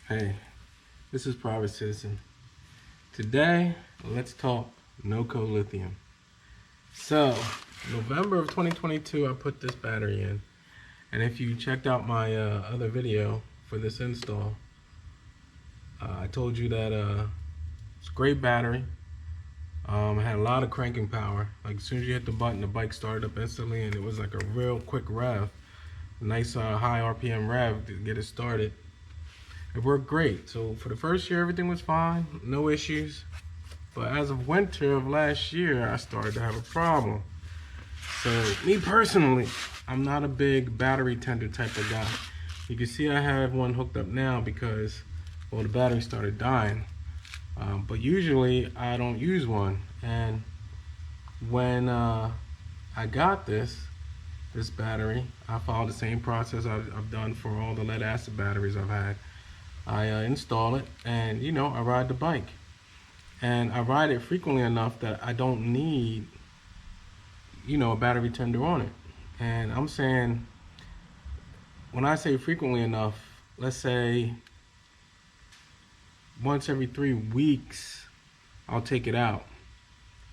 Hey, this is PrivateCitizen. Today, let's talk NOCO lithium. So, November of 2022, I put this battery in. And if you checked out my other video for this install, I told you that it's a great battery. It had a lot of cranking power. Like as soon as you hit the button, the bike started up instantly, and it was like a real quick rev. A nice high RPM rev to get it started. It worked great. So for the first year, everything was fine, no issues. But as of winter of last year, I started to have a problem. So me personally, I'm not a big battery tender type of guy. You can see I have one hooked up now because, well, the battery started dying. But usually I don't use one. And when I got this battery, I followed the same process I've done for all the lead acid batteries I've had. I install it and, I ride the bike. And I ride it frequently enough that I don't need, a battery tender on it. And I'm saying, when I say frequently enough, let's say once every 3 weeks, I'll take it out.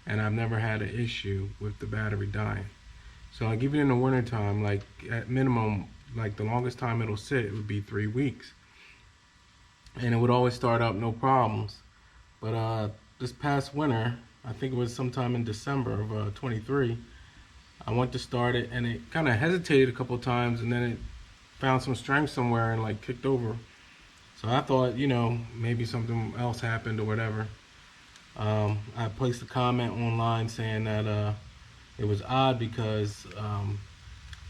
And I've never had an issue with the battery dying. So like even in the wintertime, like at minimum, like the longest time it'll sit, it would be 3 weeks. And it would always start up, no problems. But this past winter, I think it was sometime in December of 23, I went to start it and it kind of hesitated a couple times and then it found some strength somewhere and like kicked over. So I thought, maybe something else happened or whatever. I placed a comment online saying that it was odd because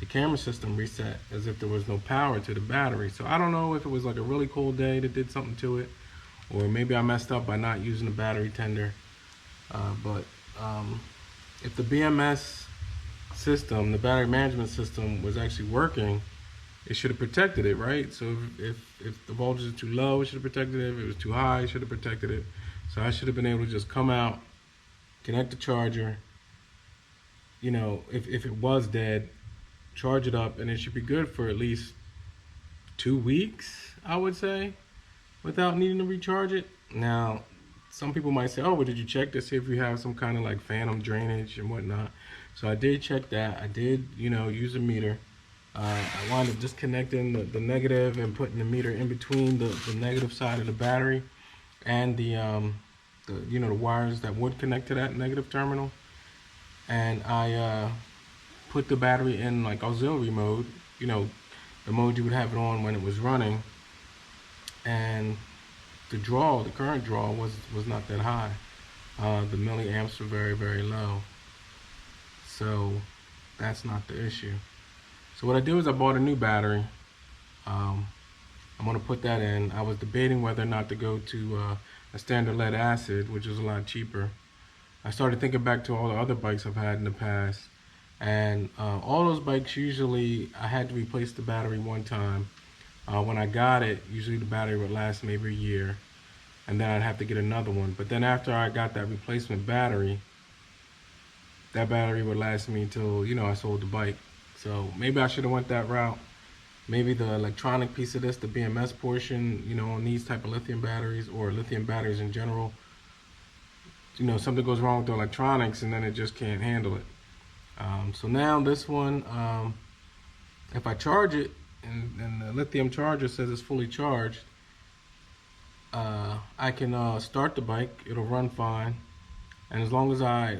the camera system reset as if there was no power to the battery. So I don't know if it was like a really cold day that did something to it, or maybe I messed up by not using the battery tender. But if the BMS system, the battery management system, was actually working, it should have protected it, right? So if the voltage is too low, it should have protected it. If it was too high, it should have protected it. So I should have been able to just come out, connect the charger, if it was dead, charge it up, and it should be good for at least 2 weeks, I would say, without needing to recharge it. Now, some people might say, oh, but did you check to see if you have some kind of like phantom drainage and whatnot? So I did check that. I did, use a meter. I wound up disconnecting the negative and putting the meter in between the negative side of the battery and the wires that would connect to that negative terminal. And I put the battery in like auxiliary mode, the mode you would have it on when it was running. And the current draw was not that high. The milliamps were very, very low. So that's not the issue. So what I did was I bought a new battery. I'm gonna put that in. I was debating whether or not to go to a standard lead acid, which is a lot cheaper. I started thinking back to all the other bikes I've had in the past. And all those bikes, usually I had to replace the battery one time. When I got it, usually the battery would last maybe a year, and then I'd have to get another one. But then after I got that replacement battery, that battery would last me until, I sold the bike. So maybe I should have went that route. Maybe the electronic piece of this, the BMS portion, on these type of lithium batteries or lithium batteries in general, something goes wrong with the electronics and then it just can't handle it. So now this one, if I charge it and the lithium charger says it's fully charged, I can start the bike, it'll run fine. And as long as I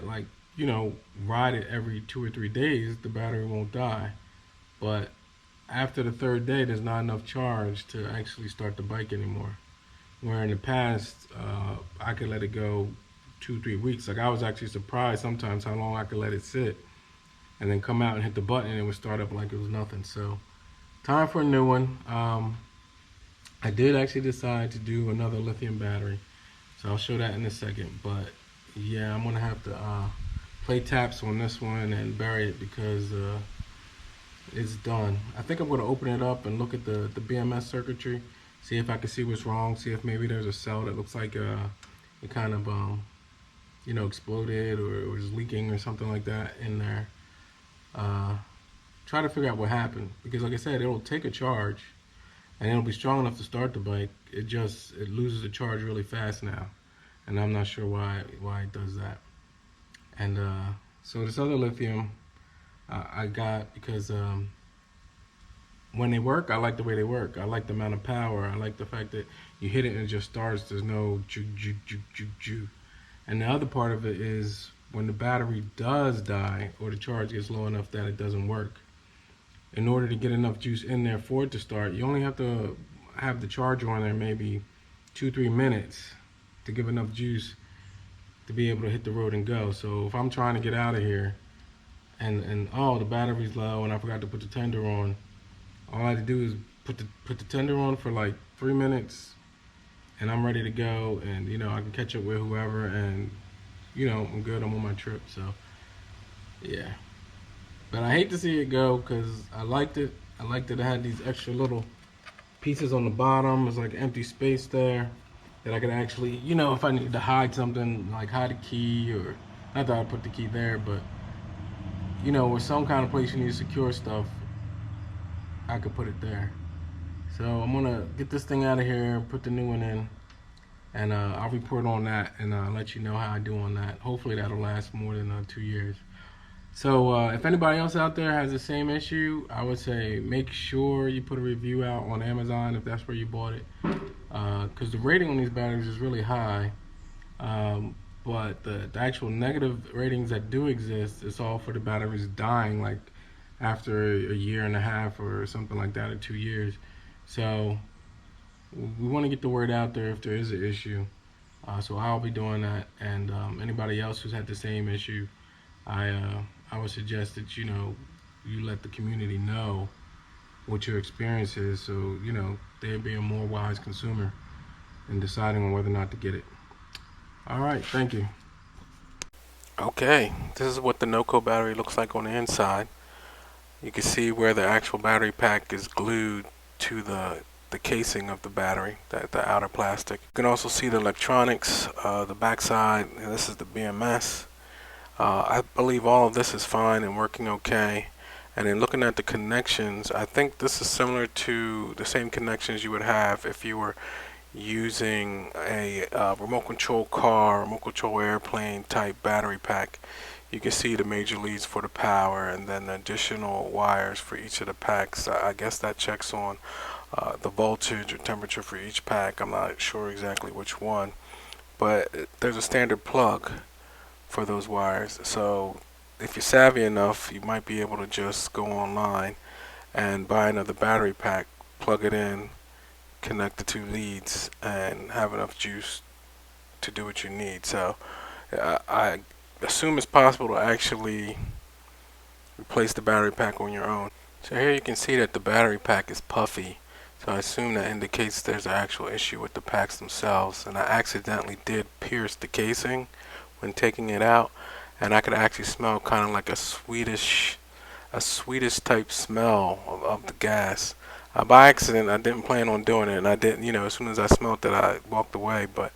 ride it every 2 or 3 days, the battery won't die. But after the 3rd day, there's not enough charge to actually start the bike anymore. Where in the past, I could let it go 2-3 weeks. Like I was actually surprised sometimes how long I could let it sit and then come out and hit the button and it would start up like it was nothing. So time for a new one. I did actually decide to do another lithium battery. So I'll show that in a second. But yeah, I'm gonna have to play taps on this one and bury it because it's done. I think I'm gonna open it up and look at the BMS circuitry, see if I can see what's wrong, see if maybe there's a cell that looks like it kind of exploded or is leaking or something like that in there. Try to figure out what happened, because like I said, it'll take a charge and it'll be strong enough to start the bike. It loses the charge really fast now, and I'm not sure why it does that. And so this other lithium I got because when they work, I like the way they work. I like the amount of power. I like the fact that you hit it and it just starts. There's no ju ju ju ju ju. And the other part of it is when the battery does die or the charge gets low enough that it doesn't work. In order to get enough juice in there for it to start, you only have to have the charger on there maybe 2-3 minutes to give enough juice to be able to hit the road and go. So if I'm trying to get out of here and oh, the battery's low and I forgot to put the tender on, all I have to do is put the tender on for like 3 minutes, and I'm ready to go. And I can catch up with whoever, and I'm good. I'm on my trip. So yeah, but I hate to see it go because I liked it. I liked that it had these extra little pieces on the bottom. It's like empty space there that I could actually, if I needed to hide something, like hide a key, or not that I put the key there, but with some kind of place you need to secure stuff, I could put it there. So I'm gonna get this thing out of here, put the new one in, and I'll report on that and let you know how I do on that. Hopefully that'll last more than 2 years. So if anybody else out there has the same issue, I would say make sure you put a review out on Amazon if that's where you bought it, because the rating on these batteries is really high. But the actual negative ratings that do exist, it's all for the batteries dying like after a year and a half or something like that, or 2 years. So we want to get the word out there if there is an issue. So I'll be doing that, and anybody else who's had the same issue, I would suggest that you let the community know what your experience is, so they'll be a more wise consumer in deciding on whether or not to get it. All right, thank you. Okay, this is what the NOCO battery looks like on the inside. You can see where the actual battery pack is glued to the casing of the battery, the outer plastic. You can also see the electronics, the backside, and this is the BMS. I believe all of this is fine and working okay. And in looking at the connections, I think this is similar to the same connections you would have if you were using a remote control car, remote control airplane type battery pack. You can see the major leads for the power and then the additional wires for each of the packs. I guess that checks on the voltage or temperature for each pack. I'm not sure exactly which one, but there's a standard plug for those wires. So if you're savvy enough, you might be able to just go online and buy another battery pack, plug it in, connect the two leads, and have enough juice to do what you need. So I assume it's possible to actually replace the battery pack on your own. So here you can see that the battery pack is puffy. So I assume that indicates there's an actual issue with the packs themselves. And I accidentally did pierce the casing when taking it out, and I could actually smell kind of like a Swedish type smell of the gas. By accident, I didn't plan on doing it, and I didn't, as soon as I smelled it, I walked away. But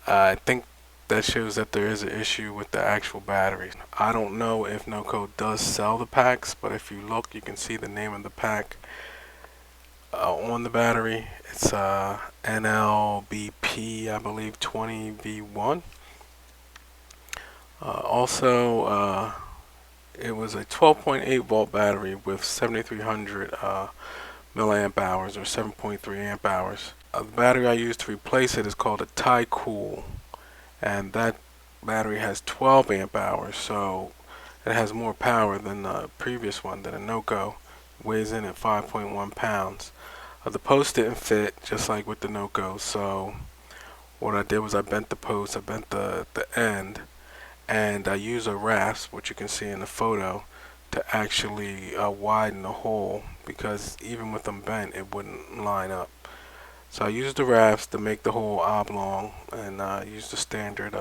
I think that shows that there is an issue with the actual battery. I don't know if NOCO does sell the packs, but if you look, you can see the name of the pack on the battery. It's NLBP, I believe, 20V1. Also, it was a 12.8 volt battery with 7300 milliamp hours or 7.3 amp hours. The battery I used to replace it is called a Tycool, and that battery has 12 amp hours, so it has more power than the previous one, than a NOCO. Weighs in at 5.1 pounds. The post didn't fit, just like with the NOCO, so what I did was I bent the post, I bent the end, and I used a rasp, which you can see in the photo, to actually widen the hole, because even with them bent, it wouldn't line up. So I used the rasp to make the hole oblong, and used the standard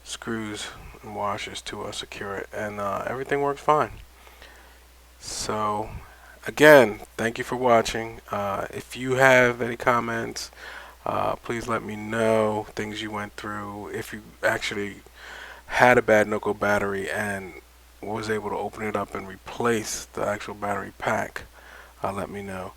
screws and washers to secure it, and everything works fine. So again, thank you for watching. If you have any comments, please let me know things you went through. If you actually had a bad NOCO battery and was able to open it up and replace the actual battery pack, let me know.